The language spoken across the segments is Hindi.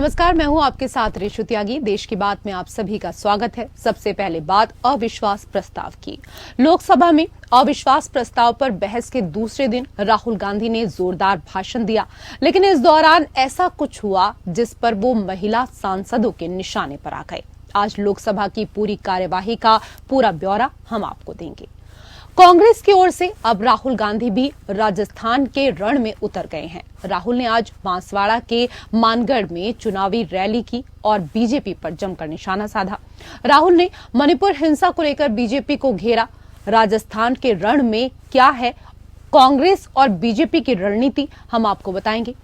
नमस्कार, मैं हूं आपके साथ रेशु त्यागी। देश की बात में आप सभी का स्वागत है। सबसे पहले बात अविश्वास प्रस्ताव की। लोकसभा में अविश्वास प्रस्ताव पर बहस के दूसरे दिन राहुल गांधी ने जोरदार भाषण दिया, लेकिन इस दौरान ऐसा कुछ हुआ जिस पर वो महिला सांसदों के निशाने पर आ गए। आज लोकसभा की पूरी कार्यवाही का पूरा ब्यौरा हम आपको देंगे। कांग्रेस की ओर से अब राहुल गांधी भी राजस्थान के रण में उतर गए हैं। राहुल ने आज बांसवाड़ा के मानगढ़ में चुनावी रैली की और बीजेपी पर जमकर निशाना साधा। राहुल ने मणिपुर हिंसा को लेकर बीजेपी को घेरा। राजस्थान के रण में क्या है कांग्रेस और बीजेपी की रणनीति, हम आपको बताएंगे।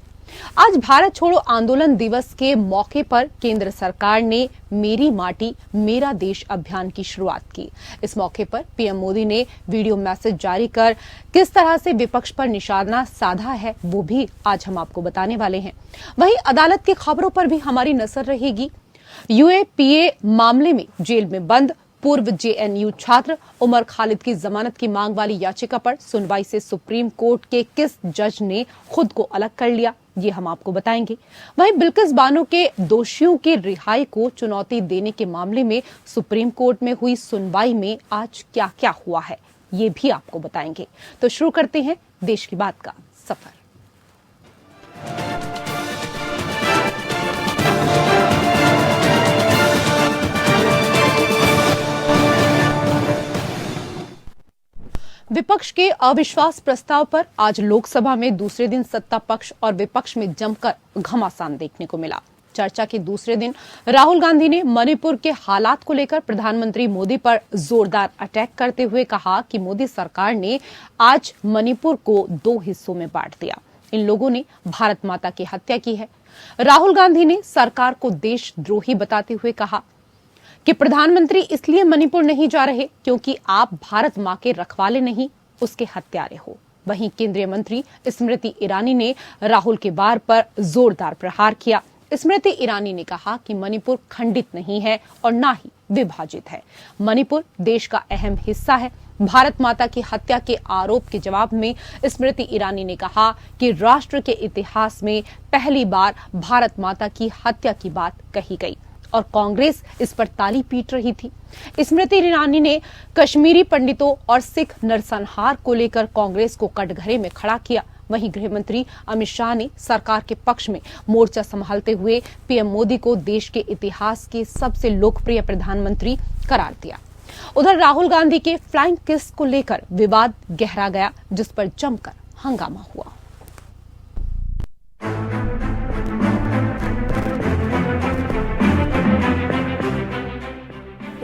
आज भारत छोड़ो आंदोलन दिवस के मौके पर केंद्र सरकार ने मेरी माटी मेरा देश अभियान की शुरुआत की। इस मौके पर पीएम मोदी ने वीडियो मैसेज जारी कर किस तरह से विपक्ष पर निशाना साधा है वो भी आज हम आपको बताने वाले हैं। वहीं अदालत की खबरों पर भी हमारी नजर रहेगी। यूएपीए मामले में जेल में बंद पूर्व जेएनयू छात्र उमर खालिद की जमानत की मांग वाली याचिका पर सुनवाई से सुप्रीम कोर्ट के किस जज ने खुद को अलग कर लिया, ये हम आपको बताएंगे। वहीं बिल्किस बानो के दोषियों की रिहाई को चुनौती देने के मामले में सुप्रीम कोर्ट में हुई सुनवाई में आज क्या क्या हुआ है, ये भी आपको बताएंगे। तो शुरू करते हैं देश की बात का सफर। विपक्ष के अविश्वास प्रस्ताव पर आज लोकसभा में दूसरे दिन सत्ता पक्ष और विपक्ष में जमकर घमासान देखने को मिला। चर्चा के दूसरे दिन राहुल गांधी ने मणिपुर के हालात को लेकर प्रधानमंत्री मोदी पर जोरदार अटैक करते हुए कहा कि मोदी सरकार ने आज मणिपुर को दो हिस्सों में बांट दिया। इन लोगों ने भारत माता की हत्या की है। राहुल गांधी ने सरकार को देशद्रोही बताते हुए कहा कि प्रधानमंत्री इसलिए मणिपुर नहीं जा रहे क्योंकि आप भारत मां के रखवाले नहीं, उसके हत्यारे हो। वहीं केंद्रीय मंत्री स्मृति ईरानी ने राहुल के वार पर जोरदार प्रहार किया। स्मृति ईरानी ने कहा कि मणिपुर खंडित नहीं है और ना ही विभाजित है। मणिपुर देश का अहम हिस्सा है। भारत माता की हत्या के आरोप के जवाब में स्मृति ईरानी ने कहा कि राष्ट्र के इतिहास में पहली बार भारत माता की हत्या की बात कही गई और कांग्रेस इस पर ताली पीट रही थी। स्मृति ईरानी ने कश्मीरी पंडितों और सिख नरसंहार को लेकर कांग्रेस को कटघरे में खड़ा किया। वहीं गृह मंत्री अमित शाह ने सरकार के पक्ष में मोर्चा संभालते हुए पीएम मोदी को देश के इतिहास के सबसे लोकप्रिय प्रधानमंत्री करार दिया। उधर राहुल गांधी के फ्लाइंग किस को लेकर विवाद गहरा गया, जिस पर जमकर हंगामा हुआ।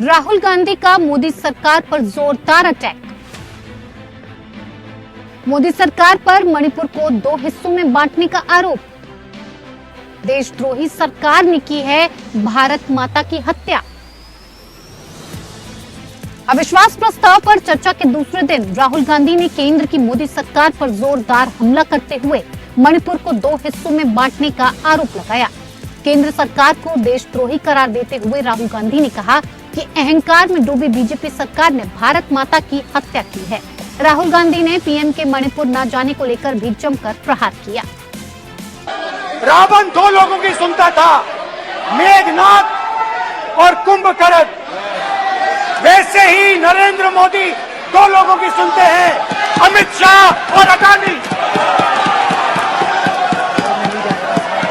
राहुल गांधी का मोदी सरकार पर जोरदार अटैक। मोदी सरकार पर मणिपुर को दो हिस्सों में बांटने का आरोप। देशद्रोही सरकार ने की है भारत माता की हत्या। अविश्वास प्रस्ताव पर चर्चा के दूसरे दिन राहुल गांधी ने केंद्र की मोदी सरकार पर जोरदार हमला करते हुए मणिपुर को दो हिस्सों में बांटने का आरोप लगाया। केंद्र सरकार को देशद्रोही करार देते हुए राहुल गांधी ने कहा कि अहंकार में डूबी बीजेपी सरकार ने भारत माता की हत्या की है। राहुल गांधी ने पीएम के मणिपुर न जाने को लेकर भी जमकर प्रहार किया। रावण दो लोगों की सुनता था, मेघनाथ और कुंभकर्ण। वैसे ही नरेंद्र मोदी दो लोगों की सुनते हैं, अमित शाह और अडानी।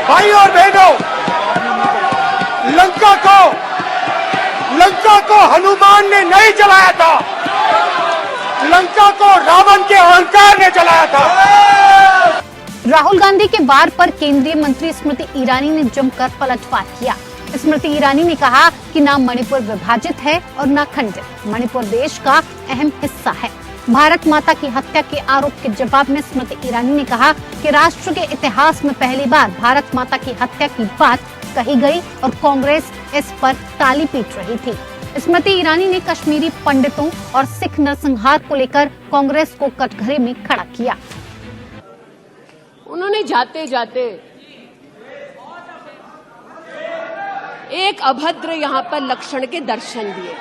भाई और बहनों, लंका को हनुमान ने नहीं जलाया था, लंका को रावण के अहंकार ने जलाया था। राहुल गांधी के वार पर केंद्रीय मंत्री स्मृति ईरानी ने जमकर पलटवार किया। स्मृति ईरानी ने कहा कि न मणिपुर विभाजित है और न खंडित। मणिपुर देश का अहम हिस्सा है। भारत माता की हत्या के आरोप के जवाब में स्मृति ईरानी ने कहा कि राष्ट्र के इतिहास में पहली बार भारत माता की हत्या की बात कही गई और कांग्रेस इस पर ताली पीट रही थी। स्मृति ईरानी ने कश्मीरी पंडितों और सिख नरसंहार को लेकर कांग्रेस को कटघरे में खड़ा किया। उन्होंने जाते जाते एक अभद्र यहाँ पर लक्षण के दर्शन दिए।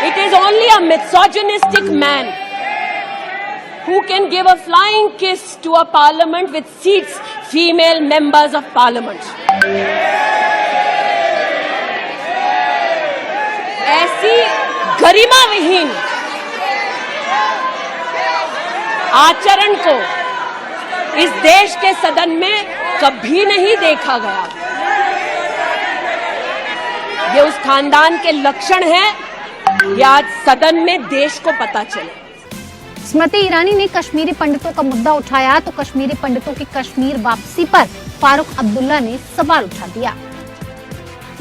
It is only a misogynistic man who can give a flying kiss to a parliament with seats female members of parliament. ऐसी गरिमा विहीन आचरण को इस देश के सदन में कभी नहीं देखा गया। ये उस खानदान के लक्षण हैं, ये आज सदन में देश को पता चले। स्मृति ईरानी ने कश्मीरी पंडितों का मुद्दा उठाया तो कश्मीरी पंडितों की कश्मीर वापसी पर फारूक अब्दुल्ला ने सवाल उठा दिया।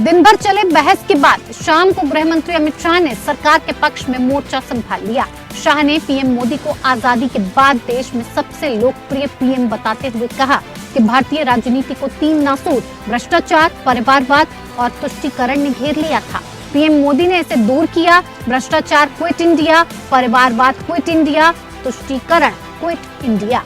दिन भर चले बहस के बाद शाम को गृह मंत्री अमित शाह ने सरकार के पक्ष में मोर्चा संभाल लिया। शाह ने पीएम मोदी को आजादी के बाद देश में सबसे लोकप्रिय पीएम बताते हुए कहा कि भारतीय राजनीति को 3 नासूर भ्रष्टाचार, परिवारवाद और तुष्टीकरण ने घेर लिया था। पीएम मोदी ने इसे दूर किया। भ्रष्टाचार क्विट इंडिया, परिवारवाद क्विट इंडिया, तुष्टीकरण क्विट इंडिया।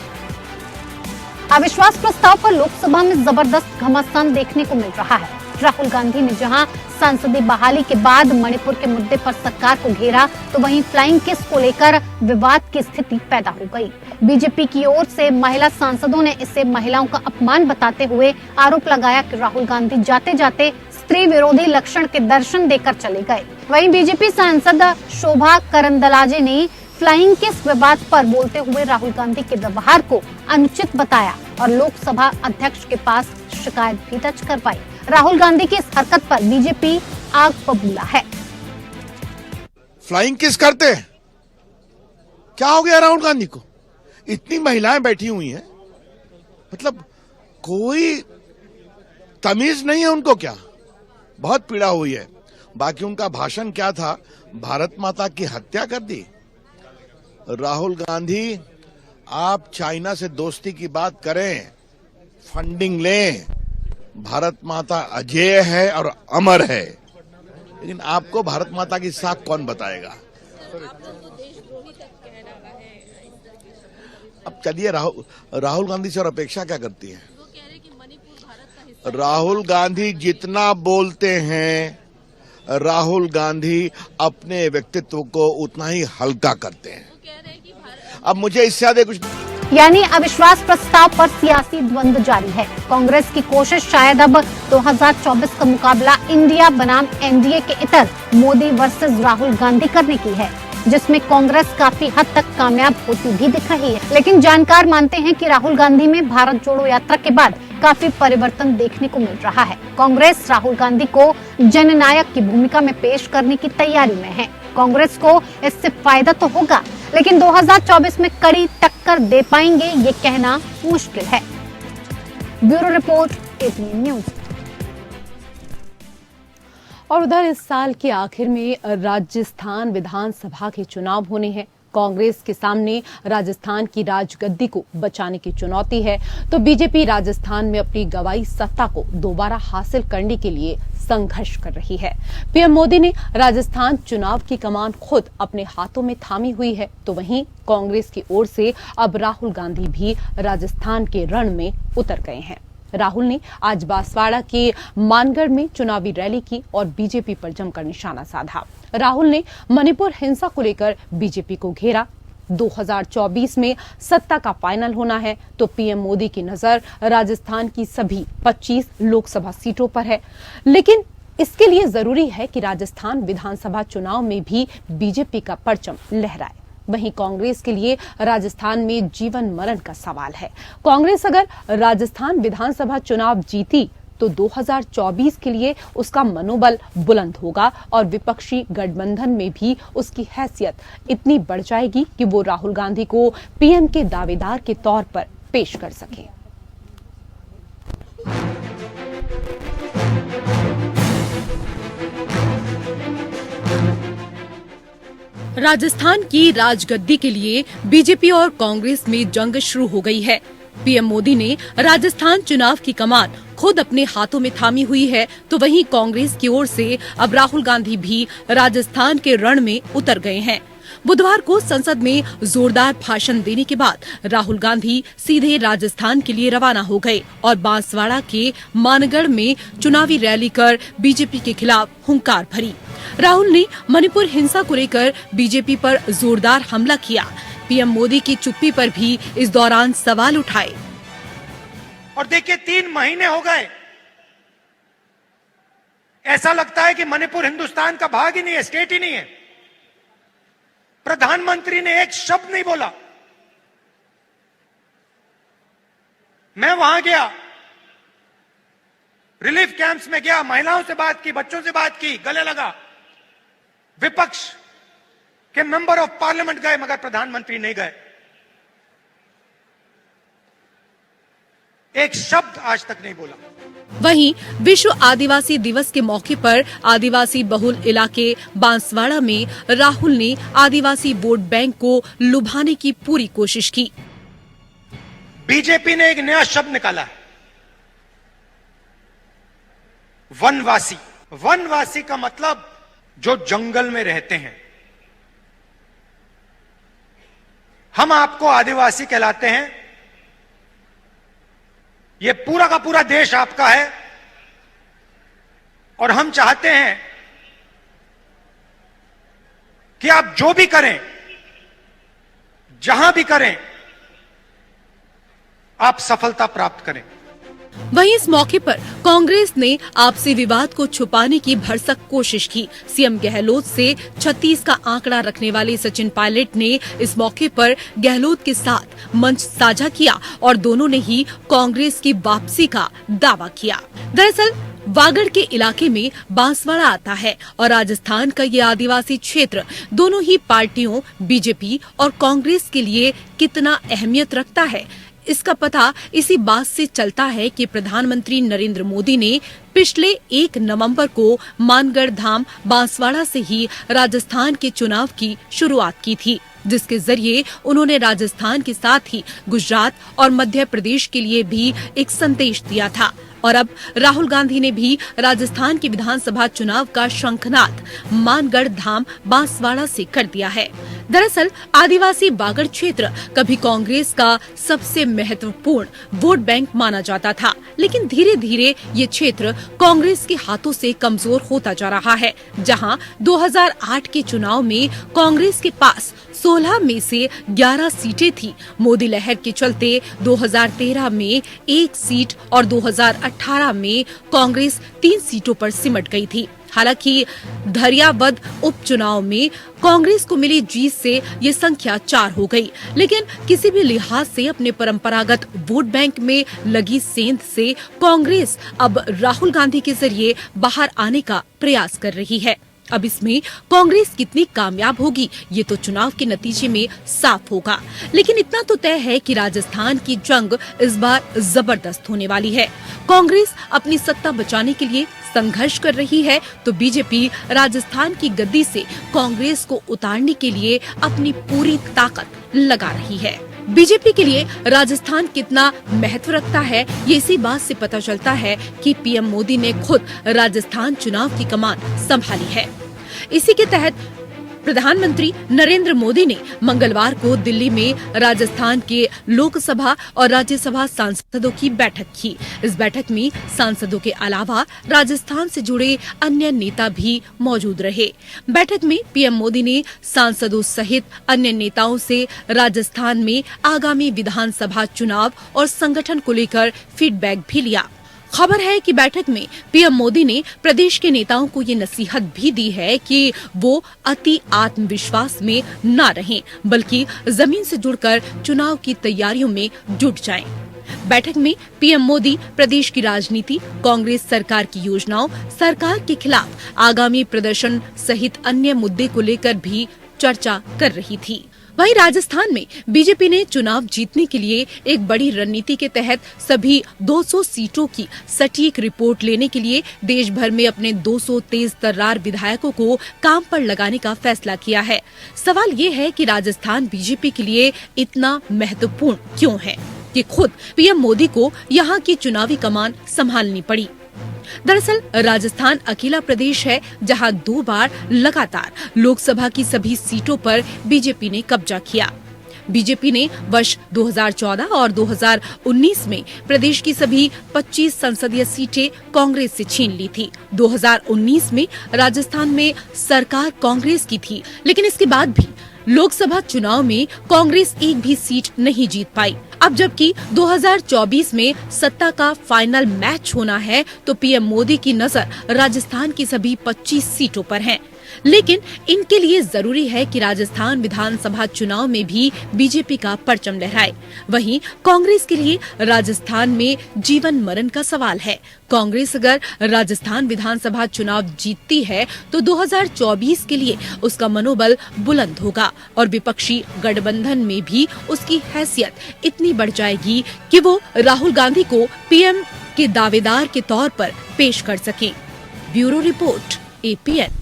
अविश्वास प्रस्ताव पर लोकसभा में जबरदस्त घमासान देखने को मिल रहा है। राहुल गांधी ने जहां संसदीय बहाली के बाद मणिपुर के मुद्दे पर सरकार को घेरा तो वहीं फ्लाइंग किस को लेकर विवाद की स्थिति पैदा हो गई। बीजेपी की ओर से महिला सांसदों ने इसे महिलाओं का अपमान बताते हुए आरोप लगाया कि राहुल गांधी जाते जाते स्त्री विरोधी लक्षण के दर्शन देकर चले गए। वहीं बीजेपी सांसद शोभा करंदलाजे ने फ्लाइंग किस विवाद पर बोलते हुए राहुल गांधी के व्यवहार को अनुचित बताया और लोकसभा अध्यक्ष के पास शिकायत भी दर्ज करवाई। राहुल गांधी की इस हरकत पर बीजेपी आग बबूला है। फ्लाइंग किस करते हैं? क्या हो गया राहुल गांधी को? इतनी महिलाएं बैठी हुई हैं, मतलब कोई तमीज नहीं है उनको क्या? बहुत पीड़ा हुई है। बाकी उनका भाषण क्या था? भारत माता की हत्या कर दी। राहुल गांधी, आप चाइना से दोस्ती की बात करें, फंडिंग लें, भारत माता अजेय है और अमर है, लेकिन आपको भारत माता की साख कौन बताएगा? अब चलिए, राहुल गांधी से और अपेक्षा क्या करती है? राहुल गांधी जितना बोलते हैं, राहुल गांधी अपने व्यक्तित्व को उतना ही हल्का करते हैं। अब मुझे इससे ज्यादा कुछ, यानी अविश्वास प्रस्ताव पर सियासी द्वंद्व जारी है। कांग्रेस की कोशिश शायद अब 2024 का मुकाबला इंडिया बनाम एनडीए के इतर मोदी वर्सेस राहुल गांधी करने की है, जिसमें कांग्रेस काफी हद तक कामयाब होती भी दिख रही है। लेकिन जानकार मानते हैं कि राहुल गांधी में भारत जोड़ो यात्रा के बाद काफी परिवर्तन देखने को मिल रहा है। कांग्रेस राहुल गांधी को जननायक की भूमिका में पेश करने की तैयारी में है। कांग्रेस को इससे फायदा तो होगा, लेकिन 2024 में कड़ी टक्कर दे पाएंगे ये कहना मुश्किल है। Bureau report, ATN news. और उधर इस साल के आखिर में राजस्थान विधानसभा के चुनाव होने हैं। कांग्रेस के सामने राजस्थान की राजगद्दी को बचाने की चुनौती है, तो बीजेपी राजस्थान में अपनी गंवाई सत्ता को दोबारा हासिल करने के लिए संघर्ष कर रही है। पीएम मोदी ने राजस्थान चुनाव की कमान खुद अपने हाथों में थामी हुई है, तो वहीं कांग्रेस की ओर से अब राहुल गांधी भी राजस्थान के रण में उतर गए हैं। राहुल ने आज बांसवाड़ा के मानगढ़ में चुनावी रैली की और बीजेपी पर जमकर निशाना साधा। राहुल ने मणिपुर हिंसा को लेकर बीजेपी को घेरा। 2024 में सत्ता का फाइनल होना है, तो पीएम मोदी की नजर राजस्थान की सभी 25 लोकसभा सीटों पर है, लेकिन इसके लिए जरूरी है कि राजस्थान विधानसभा चुनाव में भी बीजेपी का परचम लहराए। वहीं कांग्रेस के लिए राजस्थान में जीवन मरण का सवाल है। कांग्रेस अगर राजस्थान विधानसभा चुनाव जीती तो 2024 के लिए उसका मनोबल बुलंद होगा और विपक्षी गठबंधन में भी उसकी हैसियत इतनी बढ़ जाएगी कि वो राहुल गांधी को पीएम के दावेदार के तौर पर पेश कर सके। राजस्थान की राजगद्दी के लिए बीजेपी और कांग्रेस में जंग शुरू हो गई है। पीएम मोदी ने राजस्थान चुनाव की कमान खुद अपने हाथों में थामी हुई है, तो वहीं कांग्रेस की ओर से अब राहुल गांधी भी राजस्थान के रण में उतर गए हैं। बुधवार को संसद में जोरदार भाषण देने के बाद राहुल गांधी सीधे राजस्थान के लिए रवाना हो गए और बांसवाड़ा के मानगढ़ में चुनावी रैली कर बीजेपी के खिलाफ हुंकार भरी। राहुल ने मणिपुर हिंसा को लेकर बीजेपी पर जोरदार हमला किया। पीएम मोदी की चुप्पी पर भी इस दौरान सवाल उठाए। और देखिए 3 महीने हो गए, ऐसा लगता है कि मणिपुर हिंदुस्तान का भाग ही नहीं है, स्टेट ही नहीं है। प्रधानमंत्री ने एक शब्द नहीं बोला। मैं वहां गया, रिलीफ कैंप्स में गया, महिलाओं से बात की, बच्चों से बात की, गले लगा। विपक्ष के मेंबर ऑफ पार्लियामेंट गए मगर प्रधानमंत्री नहीं गए। एक शब्द आज तक नहीं बोला। वहीं विश्व आदिवासी दिवस के मौके पर आदिवासी बहुल इलाके बांसवाड़ा में राहुल ने आदिवासी वोट बैंक को लुभाने की पूरी कोशिश की। बीजेपी ने एक नया शब्द निकाला है, वनवासी। वनवासी का मतलब जो जंगल में रहते हैं। हम आपको आदिवासी कहलाते हैं, ये पूरा का पूरा देश आपका है और हम चाहते हैं कि आप जो भी करें, जहां भी करें, आप सफलता प्राप्त करें। वहीं इस मौके पर कांग्रेस ने आपसी विवाद को छुपाने की भरसक कोशिश की। सीएम गहलोत से 36 का आंकड़ा रखने वाले सचिन पायलट ने इस मौके पर गहलोत के साथ मंच साझा किया और दोनों ने ही कांग्रेस की वापसी का दावा किया। दरअसल वागड़ के इलाके में बांसवाड़ा आता है और राजस्थान का ये आदिवासी क्षेत्र दोनों ही पार्टियों बीजेपी और कांग्रेस के लिए कितना अहमियत रखता है, इसका पता इसी बात से चलता है कि प्रधानमंत्री नरेंद्र मोदी ने पिछले 1 नवंबर को मानगढ़ धाम बांसवाड़ा से ही राजस्थान के चुनाव की शुरुआत की थी, जिसके जरिए उन्होंने राजस्थान के साथ ही गुजरात और मध्य प्रदेश के लिए भी एक संदेश दिया था। और अब राहुल गांधी ने भी राजस्थान के विधानसभा चुनाव का शंखनाद मानगढ़ धाम बांसवाड़ा से कर दिया है। दरअसल आदिवासी बागड़ क्षेत्र कभी कांग्रेस का सबसे महत्वपूर्ण वोट बैंक माना जाता था, लेकिन धीरे धीरे ये क्षेत्र कांग्रेस के हाथों से कमजोर होता जा रहा है। जहां 2008 के चुनाव में कांग्रेस के पास 16 में से 11 सीटें थी। मोदी लहर के चलते 2013 में 1 सीट और 2018 में कांग्रेस 3 सीटों पर सिमट गई थी। हालांकि धरियावद उपचुनाव में कांग्रेस को मिली जीत से ये संख्या 4 हो गई, लेकिन किसी भी लिहाज से अपने परंपरागत वोट बैंक में लगी सेंध से कांग्रेस अब राहुल गांधी के जरिए बाहर आने का प्रयास कर रही है। अब इसमें कांग्रेस कितनी कामयाब होगी ये तो चुनाव के नतीजे में साफ होगा, लेकिन इतना तो तय है कि राजस्थान की जंग इस बार जबरदस्त होने वाली है। कांग्रेस अपनी सत्ता बचाने के लिए संघर्ष कर रही है तो बीजेपी राजस्थान की गद्दी से कांग्रेस को उतारने के लिए अपनी पूरी ताकत लगा रही है। बीजेपी के लिए राजस्थान कितना महत्व रखता है ये इसी बात से पता चलता है कि पीएम मोदी ने खुद राजस्थान चुनाव की कमान संभाली है। इसी के तहत प्रधानमंत्री नरेंद्र मोदी ने मंगलवार को दिल्ली में राजस्थान के लोकसभा और राज्यसभा सांसदों की बैठक की। इस बैठक में सांसदों के अलावा राजस्थान से जुड़े अन्य नेता भी मौजूद रहे। बैठक में पीएम मोदी ने सांसदों सहित अन्य नेताओं से राजस्थान में आगामी विधानसभा चुनाव और संगठन को लेकर फीडबैक भी लिया। खबर है कि बैठक में पीएम मोदी ने प्रदेश के नेताओं को ये नसीहत भी दी है कि वो अति आत्मविश्वास में न रहें, बल्कि जमीन से जुड़कर चुनाव की तैयारियों में जुट जाएं। बैठक में पीएम मोदी प्रदेश की राजनीति, कांग्रेस सरकार की योजनाओं, सरकार के खिलाफ आगामी प्रदर्शन सहित अन्य मुद्दे को लेकर भी चर्चा कर रही थी। वहीं राजस्थान में बीजेपी ने चुनाव जीतने के लिए एक बड़ी रणनीति के तहत सभी 200 सीटों की सटीक रिपोर्ट लेने के लिए देश भर में अपने 200 तेज तर्रार विधायकों को काम पर लगाने का फैसला किया है। सवाल ये है कि राजस्थान बीजेपी के लिए इतना महत्वपूर्ण क्यों है कि खुद पीएम मोदी को यहाँ की चुनावी कमान संभालनी पड़ी। दरअसल राजस्थान अकेला प्रदेश है जहां 2 बार लगातार लोकसभा की सभी सीटों पर बीजेपी ने कब्जा किया। बीजेपी ने वर्ष 2014 और 2019 में प्रदेश की सभी 25 संसदीय सीटें कांग्रेस से छीन ली थी। 2019 में राजस्थान में सरकार कांग्रेस की थी, लेकिन इसके बाद भी लोकसभा चुनाव में कांग्रेस एक भी सीट नहीं जीत पाई। अब जबकि 2024 में सत्ता का फाइनल मैच होना है तो पीएम मोदी की नजर राजस्थान की सभी 25 सीटों पर है। लेकिन इनके लिए जरूरी है कि राजस्थान विधानसभा चुनाव में भी बीजेपी का परचम लहराए। वहीं कांग्रेस के लिए राजस्थान में जीवन मरण का सवाल है। कांग्रेस अगर राजस्थान विधानसभा चुनाव जीतती है तो 2024 के लिए उसका मनोबल बुलंद होगा और विपक्षी गठबंधन में भी उसकी हैसियत इतनी बढ़ जाएगी कि वो राहुल गांधी को पीएम के दावेदार के तौर पर पेश कर सकें। Bureau report, APN।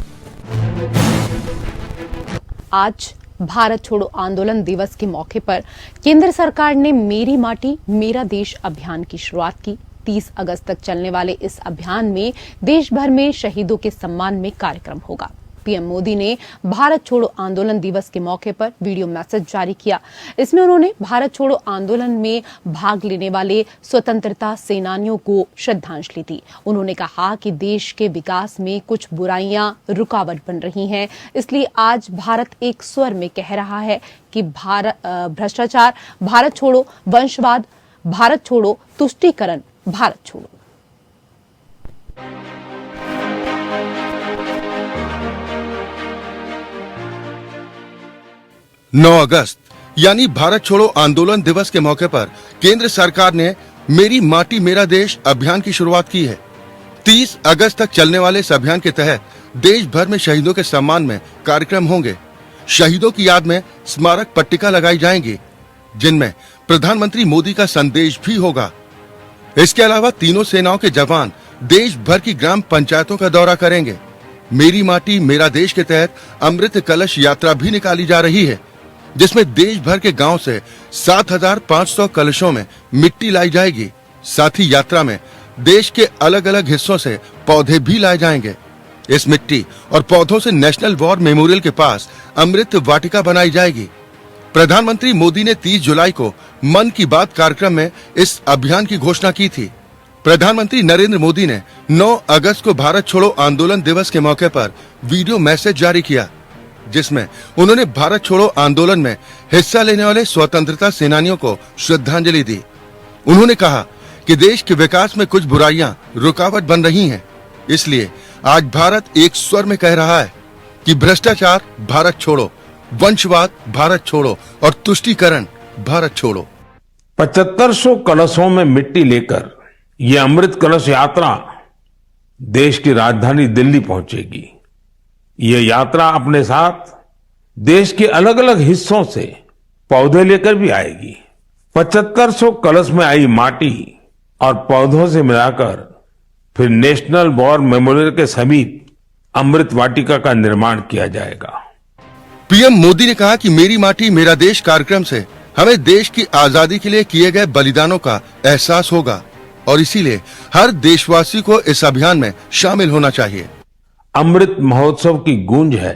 आज भारत छोड़ो आंदोलन दिवस के मौके पर केंद्र सरकार ने मेरी माटी मेरा देश अभियान की शुरुआत की। 30 अगस्त तक चलने वाले इस अभियान में देश भर में शहीदों के सम्मान में कार्यक्रम होगा। पीएम मोदी ने भारत छोड़ो आंदोलन दिवस के मौके पर वीडियो मैसेज जारी किया। इसमें उन्होंने भारत छोड़ो आंदोलन में भाग लेने वाले स्वतंत्रता सेनानियों को श्रद्धांजलि दी। उन्होंने कहा कि देश के विकास में कुछ बुराइयां रुकावट बन रही हैं, इसलिए आज भारत एक स्वर में कह रहा है कि भ्रष्टाचार भारत छोड़ो, वंशवाद भारत छोड़ो, तुष्टीकरण भारत छोड़ो। नौ अगस्त यानी भारत छोड़ो आंदोलन दिवस के मौके पर केंद्र सरकार ने मेरी माटी मेरा देश अभियान की शुरुआत की है। 30 अगस्त तक चलने वाले इस अभियान के तहत देश भर में शहीदों के सम्मान में कार्यक्रम होंगे। शहीदों की याद में स्मारक पट्टिका लगाई जाएंगी, जिनमें प्रधानमंत्री मोदी का संदेश भी होगा। इसके अलावा तीनों सेनाओं के जवान देश भर की ग्राम पंचायतों का दौरा करेंगे। मेरी माटी मेरा देश के तहत अमृत कलश यात्रा भी निकाली जा रही है, जिसमें देश भर के गांव से 7,500 कलशों में मिट्टी लाई जाएगी। साथ ही यात्रा में देश के अलग अलग हिस्सों से पौधे भी लाए जाएंगे। इस मिट्टी और पौधों से नेशनल वॉर मेमोरियल के पास अमृत वाटिका बनाई जाएगी। प्रधानमंत्री मोदी ने 30 जुलाई को मन की बात कार्यक्रम में इस अभियान की घोषणा की थी। प्रधानमंत्री नरेंद्र मोदी ने 9 अगस्त को भारत छोड़ो आंदोलन दिवस के मौके पर वीडियो मैसेज जारी किया, जिसमें उन्होंने भारत छोड़ो आंदोलन में हिस्सा लेने वाले स्वतंत्रता सेनानियों को श्रद्धांजलि दी। उन्होंने कहा कि देश के विकास में कुछ बुराइयां रुकावट बन रही हैं, इसलिए आज भारत एक स्वर में कह रहा है कि भ्रष्टाचार भारत छोड़ो, वंशवाद भारत छोड़ो और तुष्टीकरण भारत छोड़ो। 7500 कलशों में मिट्टी लेकर ये अमृत कलश यात्रा देश की राजधानी दिल्ली पहुंचेगी। ये यात्रा अपने साथ देश के अलग अलग हिस्सों से पौधे लेकर भी आएगी। 7500 कलश में आई माटी और पौधों से मिलाकर फिर नेशनल वॉर मेमोरियल के समीप अमृत वाटिका का निर्माण किया जाएगा। पीएम मोदी ने कहा कि मेरी माटी मेरा देश कार्यक्रम से हमें देश की आजादी के लिए किए गए बलिदानों का एहसास होगा और इसीलिए हर देशवासी को इस अभियान में शामिल होना चाहिए। अमृत महोत्सव की गूंज है।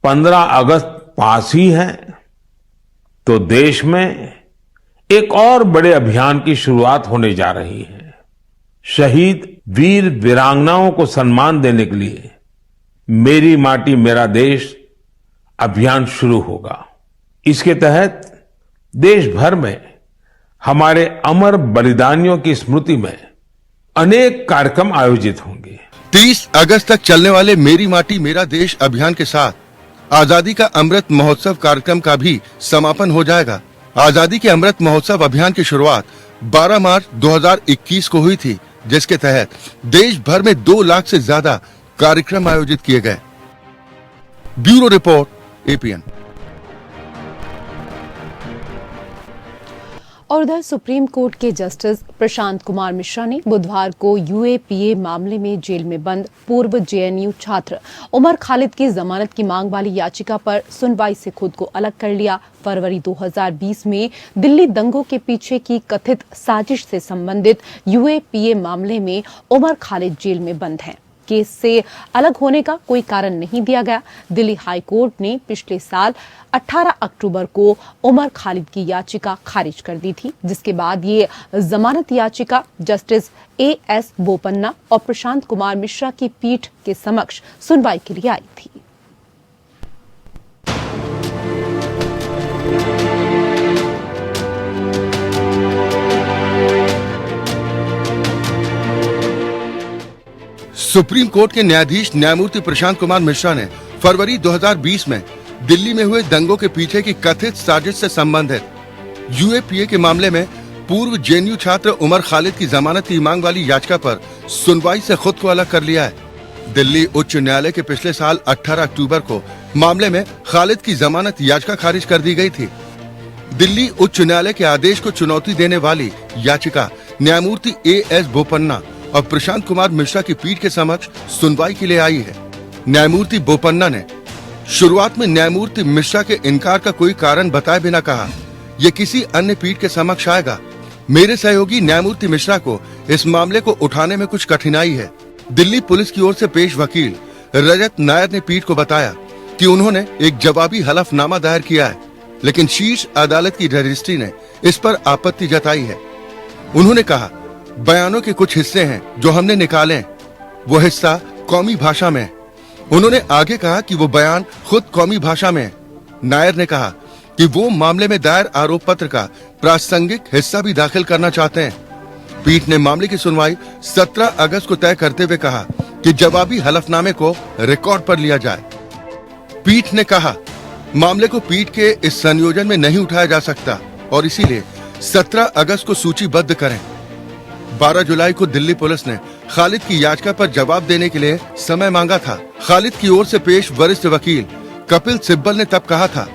15 अगस्त पास ही है तो देश में एक और बड़े अभियान की शुरुआत होने जा रही है। शहीद वीर वीरांगनाओं को सम्मान देने के लिए मेरी माटी मेरा देश अभियान शुरू होगा। इसके तहत देश भर में हमारे अमर बलिदानियों की स्मृति में अनेक कार्यक्रम आयोजित होंगे। 30 अगस्त तक चलने वाले मेरी माटी मेरा देश अभियान के साथ आजादी का अमृत महोत्सव कार्यक्रम का भी समापन हो जाएगा। आजादी के अमृत महोत्सव अभियान की शुरुआत 12 मार्च 2021 को हुई थी, जिसके तहत देश भर में 2 लाख से ज्यादा कार्यक्रम आयोजित किए गए। Bureau report, APN। और उधर सुप्रीम कोर्ट के जस्टिस प्रशांत कुमार मिश्रा ने बुधवार को UAPA मामले में जेल में बंद पूर्व JNU छात्र उमर खालिद की जमानत की मांग वाली याचिका पर सुनवाई से खुद को अलग कर लिया। फरवरी 2020 में दिल्ली दंगों के पीछे की कथित साजिश से संबंधित UAPA मामले में उमर खालिद जेल में बंद हैं। केस से अलग होने का कोई कारण नहीं दिया गया। दिल्ली हाई कोर्ट ने पिछले साल 18 अक्टूबर को उमर खालिद की याचिका खारिज कर दी थी, जिसके बाद ये जमानत याचिका जस्टिस AS बोपन्ना और प्रशांत कुमार मिश्रा की पीठ के समक्ष सुनवाई के लिए आई थी। सुप्रीम कोर्ट के न्यायाधीश न्यायमूर्ति प्रशांत कुमार मिश्रा ने फरवरी 2020 में दिल्ली में हुए दंगों के पीछे की कथित साजिश से संबंधित यूएपीए के मामले में पूर्व जेएनयू छात्र उमर खालिद की जमानत की मांग वाली याचिका पर सुनवाई से खुद को अलग कर लिया है। दिल्ली उच्च न्यायालय के पिछले साल 18 अक्टूबर को मामले में खालिद की जमानत याचिका खारिज कर दी गई थी। दिल्ली उच्च न्यायालय के आदेश को चुनौती देने वाली याचिका न्यायमूर्ति एएस बोपन्ना और प्रशांत कुमार मिश्रा की पीठ के समक्ष सुनवाई के लिए आई है। न्यायमूर्ति बोपन्ना ने शुरुआत में न्यायमूर्ति मिश्रा के इनकार का कोई कारण बताए बिना कहा, यह किसी अन्य पीठ के समक्ष आएगा। मेरे सहयोगी न्यायमूर्ति मिश्रा को इस मामले को उठाने में कुछ कठिनाई है। दिल्ली पुलिस की ओर से पेश वकील रजत नायर ने पीठ को बताया कि उन्होंने एक जवाबी हलफनामा दायर किया है, लेकिन शीर्ष अदालत की रजिस्ट्री ने इस पर आपत्ति जताई है। उन्होंने कहा, बयानों के कुछ हिस्से हैं जो हमने निकाले, वो हिस्सा कौमी भाषा में है। उन्होंने आगे कहा कि वो बयान खुद कौमी भाषा में है। नायर ने कहा कि वो मामले में दायर आरोप पत्र का प्रासंगिक हिस्सा भी दाखिल करना चाहते हैं। पीठ ने मामले की सुनवाई 17 अगस्त को तय करते हुए कहा कि जवाबी हलफनामे को रिकॉर्ड पर लिया जाए। पीठ ने कहा, मामले को पीठ के इस संयोजन में नहीं उठाया जा सकता और इसीलिए 17 अगस्त को सूचीबद्ध करें। 12 जुलाई को दिल्ली पुलिस ने खालिद की याचिका पर जवाब देने के लिए समय मांगा था। खालिद की ओर से पेश वरिष्ठ वकील कपिल सिब्बल ने तब कहा था,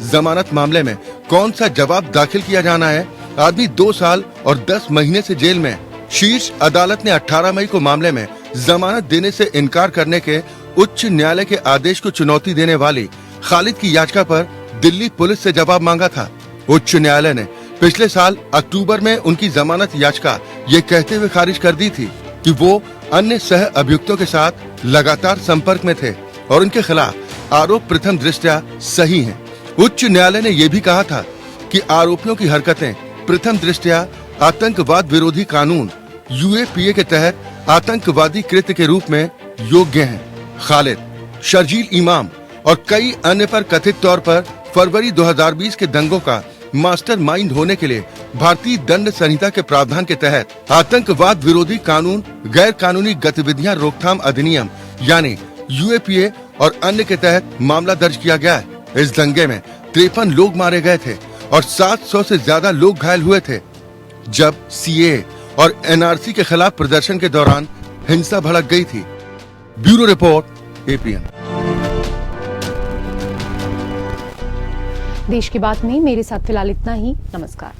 जमानत मामले में कौन सा जवाब दाखिल किया जाना है, आदमी 2 साल और 10 महीने से जेल में। शीर्ष अदालत ने 18 मई को मामले में जमानत देने से इनकार करने के उच्च न्यायालय के आदेश को चुनौती देने वाली खालिद की याचिका पर दिल्ली पुलिस से जवाब मांगा था। उच्च न्यायालय ने पिछले साल अक्टूबर में उनकी जमानत याचिका ये कहते हुए खारिज कर दी थी कि वो अन्य सह अभियुक्तों के साथ लगातार संपर्क में थे और उनके खिलाफ आरोप प्रथम दृष्टया सही हैं। उच्च न्यायालय ने यह भी कहा था कि आरोपियों की हरकतें प्रथम दृष्टया आतंकवाद विरोधी कानून यूएपीए के तहत आतंकवादी कृत्य के रूप में योग्य हैं। खालिद, शर्जील इमाम और कई अन्य पर कथित तौर पर फरवरी 2020 के दंगों का मास्टरमाइंड होने के लिए भारतीय दंड संहिता के प्रावधान के तहत आतंकवाद विरोधी कानून गैर कानूनी गतिविधियां रोकथाम अधिनियम यानी यूएपीए और अन्य के तहत मामला दर्ज किया गया है। इस दंगे में 53 लोग मारे गए थे और 700 से ज्यादा लोग घायल हुए थे, जब सीए और एनआरसी के खिलाफ प्रदर्शन के दौरान हिंसा भड़क गई थी। Bureau report, APN. देश की बात में मेरे साथ फिलहाल इतना ही। नमस्कार।